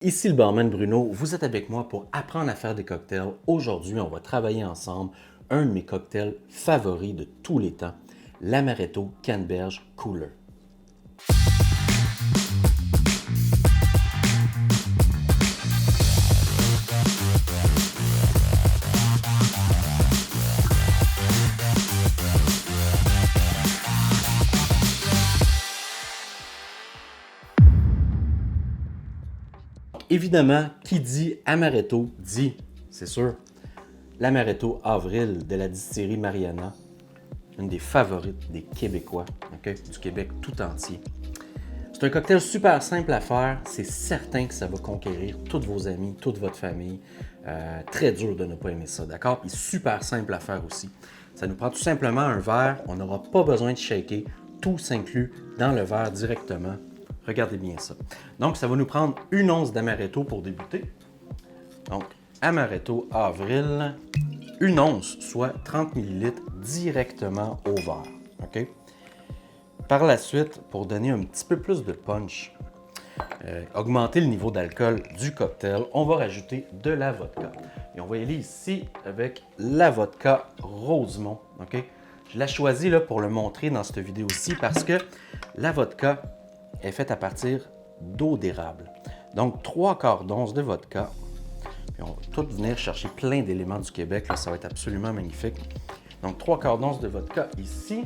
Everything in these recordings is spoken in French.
Ici le barman Bruno, vous êtes avec moi pour apprendre à faire des cocktails. Aujourd'hui, on va travailler ensemble un de mes cocktails favoris de tous les temps, l'Amaretto Canneberge Cooler. Évidemment, qui dit Amaretto dit, c'est sûr, l'Amaretto Avril de la distillerie Mariana, une des favorites des Québécois, du Québec tout entier. C'est un cocktail super simple à faire, c'est certain que ça va conquérir tous vos amis, toute votre famille. Très dur de ne pas aimer ça, d'accord? Et super simple à faire aussi. Ça nous prend tout simplement un verre, on n'aura pas besoin de shaker, tout s'inclut dans le verre directement. Regardez bien ça. Donc, ça va nous prendre une once d'amaretto pour débuter. Donc, amaretto avril, une once, soit 30 ml directement au verre. OK? Par la suite, pour donner un petit peu plus de punch, augmenter le niveau d'alcool du cocktail, on va rajouter de la vodka. Et on va y aller ici avec la vodka Rosemont. OK? Je l'ai choisi là, pour le montrer dans cette vidéo-ci parce que la vodka est faite à partir d'eau d'érable. Donc, 3/4 d'once de vodka. Puis on va tout venir chercher plein d'éléments du Québec. Là, ça va être absolument magnifique. Donc, 3/4 d'once de vodka ici.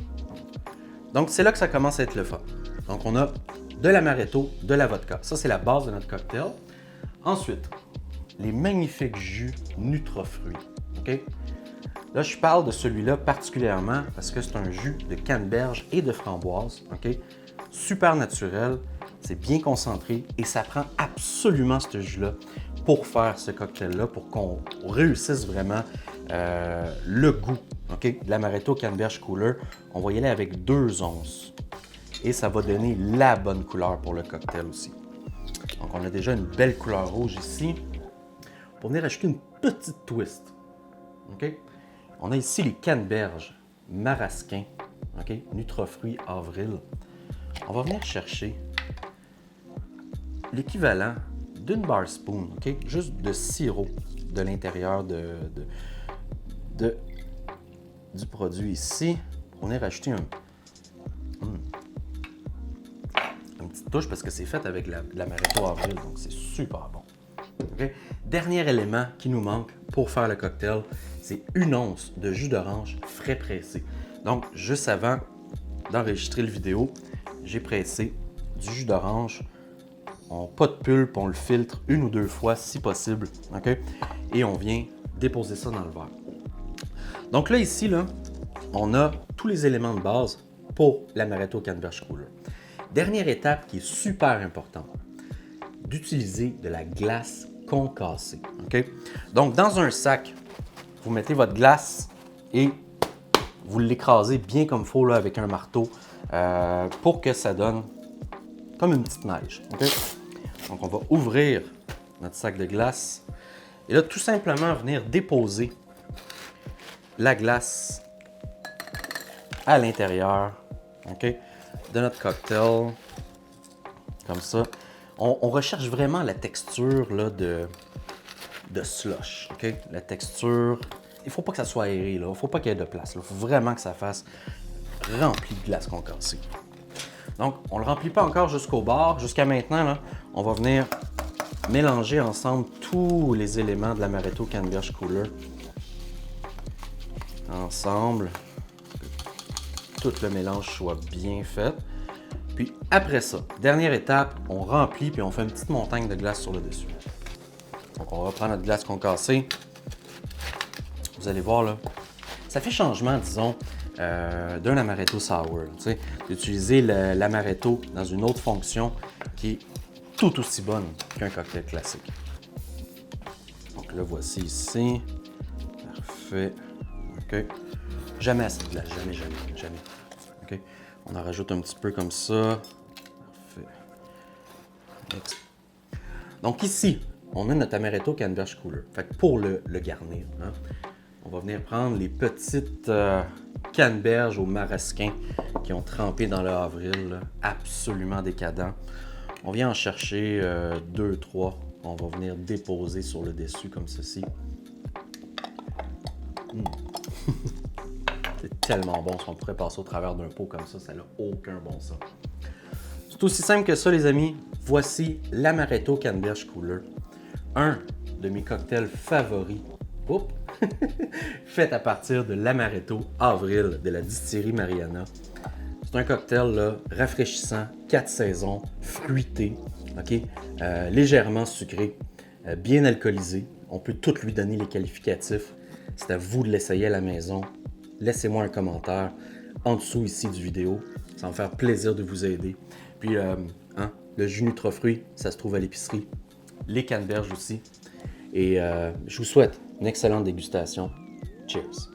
Donc, c'est là que ça commence à être le fun. Donc, on a de l'amaretto, de la vodka. Ça, c'est la base de notre cocktail. Ensuite, les magnifiques jus Nutrafruits. OK? Là, je parle de celui-là particulièrement parce que c'est un jus de canneberge et de framboise. OK? Super naturel, c'est bien concentré et ça prend absolument ce jus-là pour faire ce cocktail-là, pour qu'on réussisse vraiment le goût de l'Amaretto Canneberge Cooler. On va y aller avec 2 onces et ça va donner la bonne couleur pour le cocktail aussi. Donc, on a déjà une belle couleur rouge ici. Pour venir ajouter une petite twist, on a ici les canneberges marasquins, Nutrafruits avril. On va venir chercher l'équivalent d'une bar spoon, juste de sirop de l'intérieur du produit ici. On va venir ajouter une petite touche parce que c'est fait avec l'amaretto avril, donc c'est super bon. Dernier élément qui nous manque pour faire le cocktail, c'est une once de jus d'orange frais pressé. Donc, juste avant d'enregistrer le vidéo, j'ai pressé du jus d'orange, pas de pulpe, on le filtre 1 ou 2 fois si possible, et on vient déposer ça dans le verre. Donc là, ici, on a tous les éléments de base pour l'Amaretto Canneberge Cooler. Dernière étape qui est super importante, d'utiliser de la glace concassée. Donc, dans un sac, vous mettez votre glace et vous l'écrasez bien comme il faut là, avec un marteau pour que ça donne comme une petite neige. Donc, on va ouvrir notre sac de glace et là, tout simplement venir déposer la glace à l'intérieur de notre cocktail, comme ça. On recherche vraiment la texture là, de slush. La texture, il ne faut pas que ça soit aéré, il ne faut pas qu'il y ait de place. Il faut vraiment que ça fasse rempli de glace concassée. Donc, on ne le remplit pas encore jusqu'au bord. Jusqu'à maintenant, là, on va venir mélanger ensemble tous les éléments de l'Amaretto Canneberge Cooler. Ensemble, que tout le mélange soit bien fait. Puis après ça, dernière étape, on remplit puis on fait une petite montagne de glace sur le dessus. Donc, on va prendre notre glace concassée. Vous allez voir, là, ça fait changement, disons, d'un amaretto sour. D'utiliser l'amaretto dans une autre fonction qui est tout aussi bonne qu'un cocktail classique. Donc, le voici ici. Parfait. Jamais assez de glace, jamais. On en rajoute un petit peu comme ça. Parfait. Donc ici, on a notre Amaretto Canneberge Cooler. Fait que pour le garnir, on va venir prendre les petites canneberges au marasquin qui ont trempé dans le avril, absolument décadent. On vient en chercher 2-3 On va venir déposer sur le dessus comme ceci. C'est tellement bon. Si on pourrait passer au travers d'un pot comme ça n'a aucun bon sens. C'est aussi simple que ça, les amis. Voici l'Amaretto Canneberge Cooler. Un de mes cocktails favoris. Oups! Fait à partir de l'Amaretto Avril de la distillerie Mariana. C'est un cocktail là, rafraîchissant, 4 saisons, fruité, okay? Légèrement sucré, bien alcoolisé. On peut tout lui donner les qualificatifs. C'est à vous de l'essayer à la maison. Laissez-moi un commentaire en dessous ici du vidéo. Ça va me faire plaisir de vous aider. Puis, le jus Nutrafruit, ça se trouve à l'épicerie. Les canneberges aussi. Et je vous souhaite une excellente dégustation. Cheers!